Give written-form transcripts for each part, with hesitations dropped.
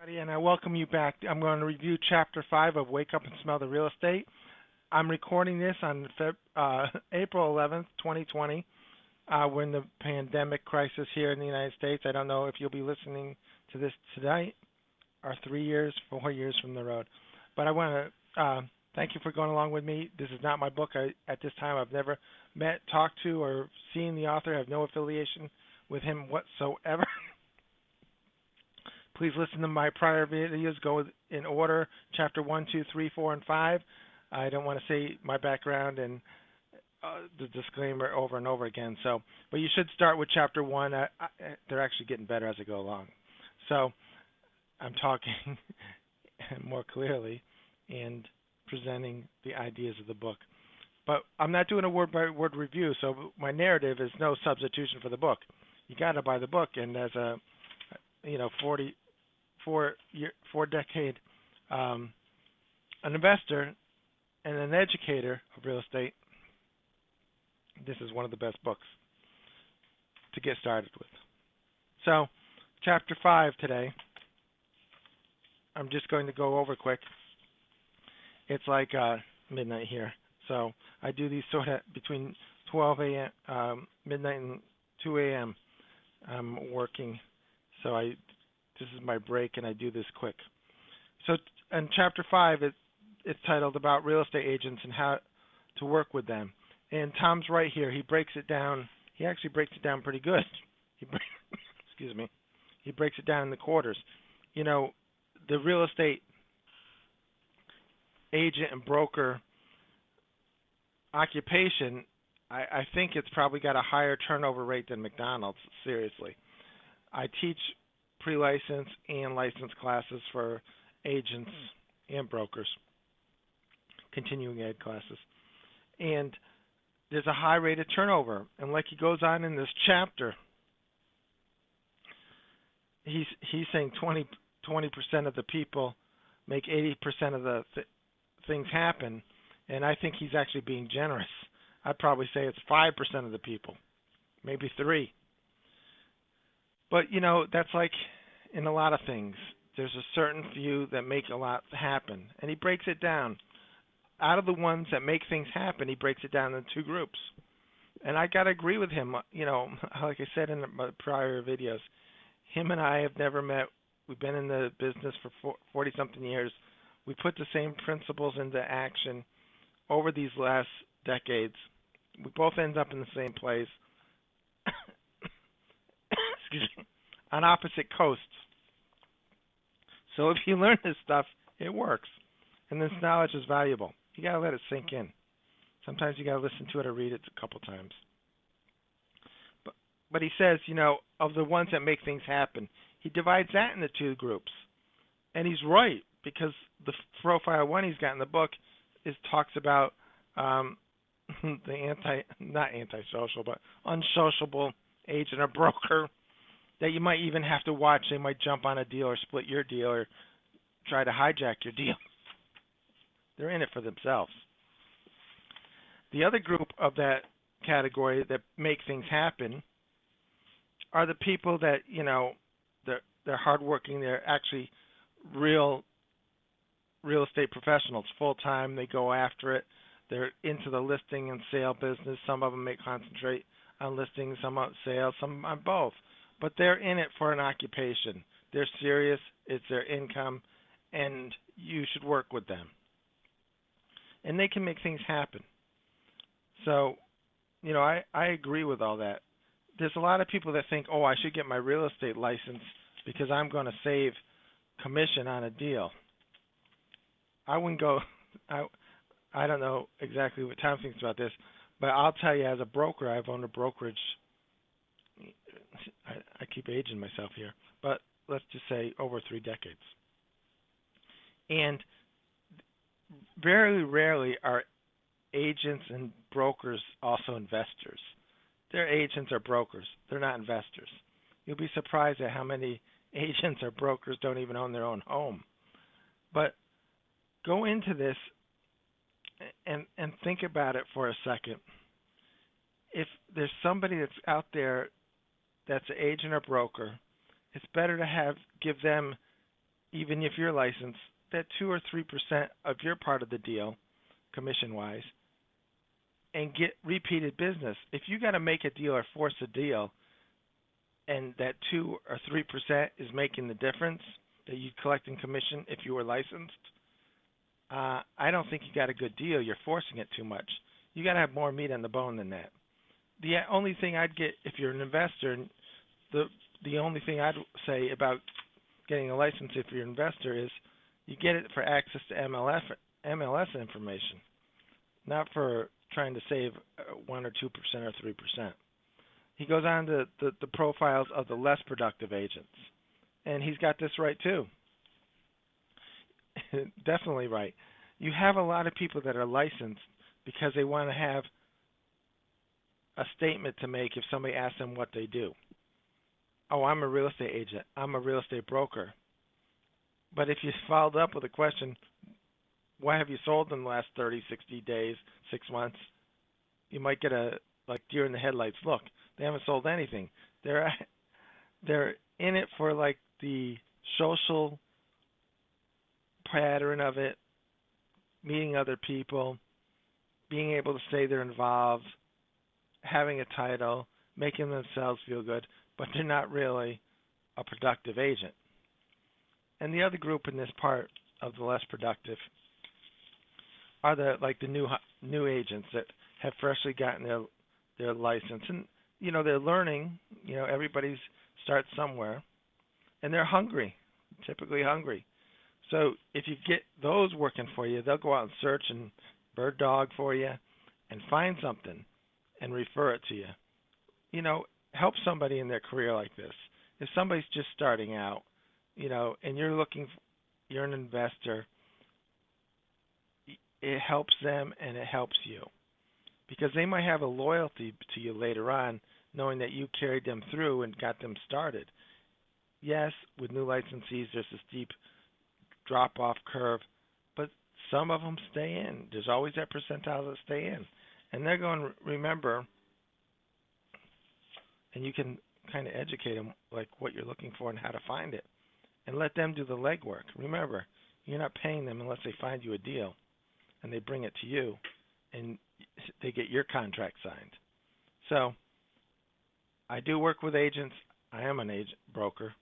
And I welcome you back. I'm going to review Chapter 5 of Wake Up and Smell the Real Estate. I'm recording this on April 11th, 2020. We're in the pandemic crisis here in the United States. I don't know if you'll be listening to this tonight or 3 years, 4 years from the road. But I want to thank you for going along with me. This is not my book. At this time, I've never met, talked to, or seen the author. I have no affiliation with him whatsoever. Please listen to my prior videos. Go in order, chapter 1, 2, 3, 4, and 5. I don't want to say my background and the disclaimer over and over again. But you should start with chapter 1. They're actually getting better as I go along. So I'm talking more clearly and presenting the ideas of the book. But I'm not doing a word-by-word review, so my narrative is no substitution for the book. You got to buy the book, and as a 4-decade an investor and an educator of real estate, this is one of the best books to get started with. So, chapter 5 today, I'm just going to go over quick. It's like midnight here, so I do these sort of between 12 a.m., midnight and 2 a.m. I'm working, so this is my break, and I do this quick. So in Chapter 5, it's titled About Real Estate Agents and How to Work with Them. And Tom's right here. He breaks it down. He actually breaks it down pretty good. Excuse me. He breaks it down in the quarters. You know, the real estate agent and broker occupation, I think it's probably got a higher turnover rate than McDonald's, seriously. I teach pre-license and license classes for agents and brokers, continuing ed classes. And there's a high rate of turnover. And like he goes on in this chapter, he's saying 20% of the people make 80% of the things happen. And I think he's actually being generous. I'd probably say it's 5% of the people, maybe 3%. But, that's like in a lot of things. There's a certain few that make a lot happen. And he breaks it down. Out of the ones that make things happen, he breaks it down into 2 groups. And I got to agree with him. Like I said in my prior videos, him and I have never met. We've been in the business for 40-something years. We put the same principles into action over these last decades. We both end up in the same place. Excuse me. On opposite coasts. So if you learn this stuff, it works. And this knowledge is valuable. You got to let it sink in. Sometimes you got to listen to it or read it a couple times. But he says, of the ones that make things happen, he divides that into 2 groups. And he's right, because the profile 1 he's got in the book talks about the not antisocial, but unsociable agent or broker that you might even have to watch. They might jump on a deal or split your deal or try to hijack your deal. They're in it for themselves. The other group of that category that make things happen are the people that, they're hardworking. They're actually real estate professionals, full-time. They go after it. They're into the listing and sale business. Some of them may concentrate on listings, some on sales, some on both. But they're in it for an occupation. They're serious. It's their income, and you should work with them. And they can make things happen. So, I agree with all that. There's a lot of people that think, I should get my real estate license because I'm going to save commission on a deal. I wouldn't go, I don't know exactly what Tom thinks about this, but I'll tell you, as a broker, I've owned a brokerage. I keep aging myself here, but let's just say over 3 decades. And very rarely are agents and brokers also investors. They're agents or brokers. They're not investors. You'll be surprised at how many agents or brokers don't even own their own home. But go into this and think about it for a second. If there's somebody that's out there that's an agent or broker, it's better to give them even if you're licensed, that 2 or 3% of your part of the deal, commission wise, and get repeated business. If you got to make a deal or force a deal, and that 2 or 3% is making the difference that you collect in commission if you were licensed, I don't think you got a good deal. You're forcing it too much. You got to have more meat on the bone than that. The only thing I'd get if you're an investor, the only thing I'd say about getting a license if you're an investor is you get it for access to MLS information, not for trying to save 1 or 2% or 3%. He goes on to the profiles of the less productive agents, and he's got this right too. Definitely right. You have a lot of people that are licensed because they want to have a statement to make if somebody asks them what they do. Oh, I'm a real estate agent. I'm a real estate broker. But if you followed up with a question, why have you sold in the last 30, 60 days, 6 months? You might get a like deer in the headlights look. They haven't sold anything. They're in it for like the social pattern of it, meeting other people, being able to say they're involved, having a title, making themselves feel good, but they're not really a productive agent. And the other group in this part of the less productive are the new agents that have freshly gotten their license, and they're learning. Everybody starts somewhere, and they're hungry, typically hungry. So if you get those working for you, they'll go out and search and bird dog for you, and find something, and refer it to you. Help somebody in their career like this. If somebody's just starting out, and you're an investor, it helps them and it helps you because they might have a loyalty to you later on, knowing that you carried them through and got them started. Yes, with new licensees, there's a steep drop-off curve, but some of them stay in. There's always that percentile that stay in, and they're going to remember, and you can kind of educate them like what you're looking for and how to find it, and let them do the legwork. Remember, you're not paying them unless they find you a deal and they bring it to you and they get your contract signed. So I do work with agents. I am an agent broker.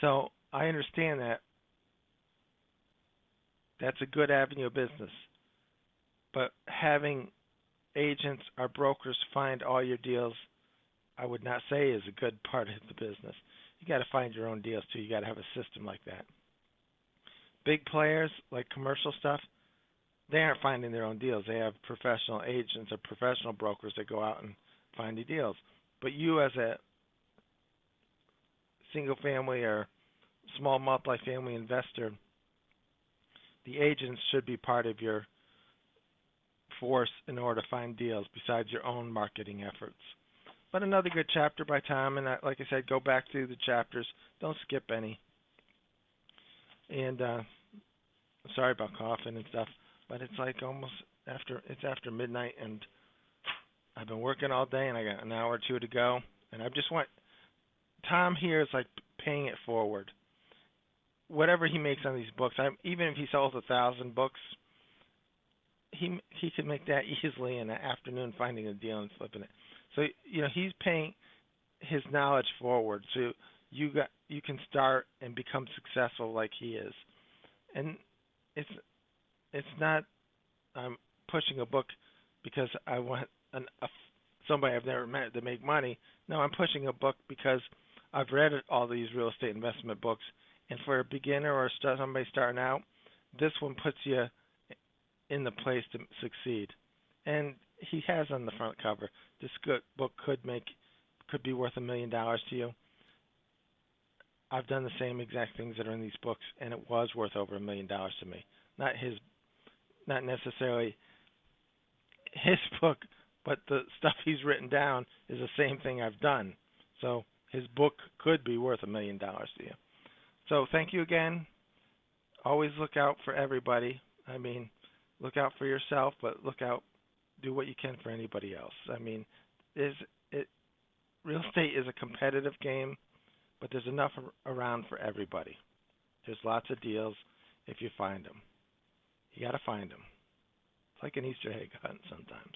So I understand that that's a good avenue of business. But having agents or brokers find all your deals, I would not say is a good part of the business. You got to find your own deals too. You got to have a system like that. Big players like commercial stuff, they aren't finding their own deals. They have professional agents or professional brokers that go out and find the deals. But you as a single family or small multifamily investor, the agents should be part of your force in order to find deals besides your own marketing efforts. But another good chapter by Tom, and like I said, go back through the chapters. Don't skip any. And sorry about coughing and stuff, but it's like almost after midnight, and I've been working all day, and I got an hour or two to go. And I just want Tom here is like paying it forward. Whatever he makes on these books, even if he sells 1,000 books, he could make that easily in an afternoon, finding a deal and flipping it. So he's paying his knowledge forward, so you can start and become successful like he is. And it's not I'm pushing a book because I want somebody I've never met to make money. No, I'm pushing a book because I've read all these real estate investment books, and for a beginner or somebody starting out, this one puts you in the place to succeed. And he has on the front cover, this good book could be worth $1 million to you. I've done the same exact things that are in these books, and it was worth over $1 million to me. Not necessarily his book, but the stuff he's written down is the same thing I've done. So his book could be worth $1 million to you. So thank you again. Always look out for everybody. I mean, look out for yourself, but do what you can for anybody else. I mean, real estate is a competitive game, but there's enough around for everybody. There's lots of deals if you find them. You got to find them. It's like an Easter egg hunt sometimes.